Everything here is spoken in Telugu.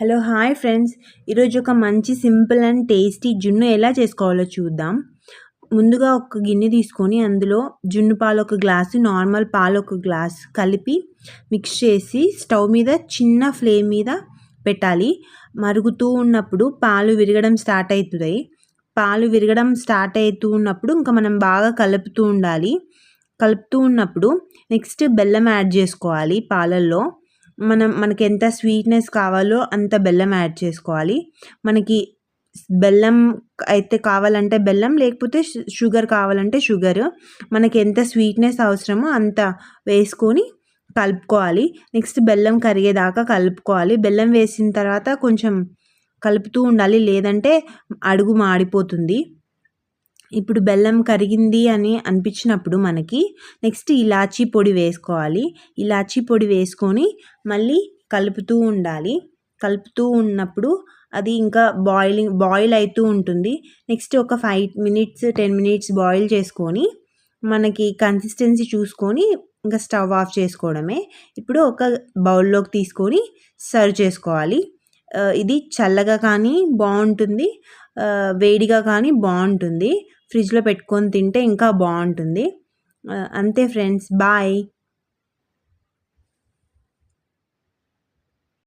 హలో హాయ్ ఫ్రెండ్స్, ఈరోజు ఒక మంచి సింపుల్ అండ్ టేస్టీ జున్ను ఎలా చేసుకోవాలో చూద్దాం. ముందుగా ఒక గిన్నె తీసుకొని అందులో జున్ను పాలు ఒక గ్లాసు, నార్మల్ పాలు ఒక గ్లాస్ కలిపి మిక్స్ చేసి స్టవ్ మీద చిన్న ఫ్లేమ్ మీద పెట్టాలి. మరుగుతూ ఉన్నప్పుడు పాలు విరగడం స్టార్ట్ అవుతుంది. పాలు విరగడం స్టార్ట్ అవుతూ ఉన్నప్పుడు ఇంకా మనం బాగా కలుపుతూ ఉండాలి. కలుపుతూ ఉన్నప్పుడు నెక్స్ట్ బెల్లం యాడ్ చేసుకోవాలి పాలల్లో. మనకి ఎంత స్వీట్నెస్ కావాలో అంత బెల్లం యాడ్ చేసుకోవాలి. మనకి బెల్లం అయితే కావాలంటే బెల్లం, లేకపోతే షుగర్ కావాలంటే షుగర్. మనకి ఎంత స్వీట్నెస్ అవసరమో అంత వేసుకొని కలుపుకోవాలి. నెక్స్ట్ బెల్లం కరిగేదాకా కలుపుకోవాలి. బెల్లం వేసిన తర్వాత కొంచెం కలుపుతూ ఉండాలి, లేదంటే అడుగు మాడిపోతుంది. ఇప్పుడు బెల్లం కరిగింది అని అనిపించినప్పుడు మనకి నెక్స్ట్ ఇలాచీ పొడి వేసుకోవాలి. ఇలాచీ పొడి వేసుకొని మళ్ళీ కలుపుతూ ఉండాలి. కలుపుతూ ఉన్నప్పుడు అది ఇంకా బాయిల్ అవుతూ ఉంటుంది. నెక్స్ట్ ఒక 5 మినిట్స్ 10 మినిట్స్ బాయిల్ చేసుకొని మనకి కన్సిస్టెన్సీ చూసుకొని ఇంకా స్టవ్ ఆఫ్ చేసుకోవడమే. ఇప్పుడు ఒక బౌల్లోకి తీసుకొని సర్వ్ చేసుకోవాలి. ఇది చల్లగా కానీ బాగుంటుంది, వేడిగా కానీ బాగుంటుంది. ఫ్రిడ్జ్లో పెట్టుకొని తింటే ఇంకా బాగుంటుంది. అంతే ఫ్రెండ్స్, బాయ్.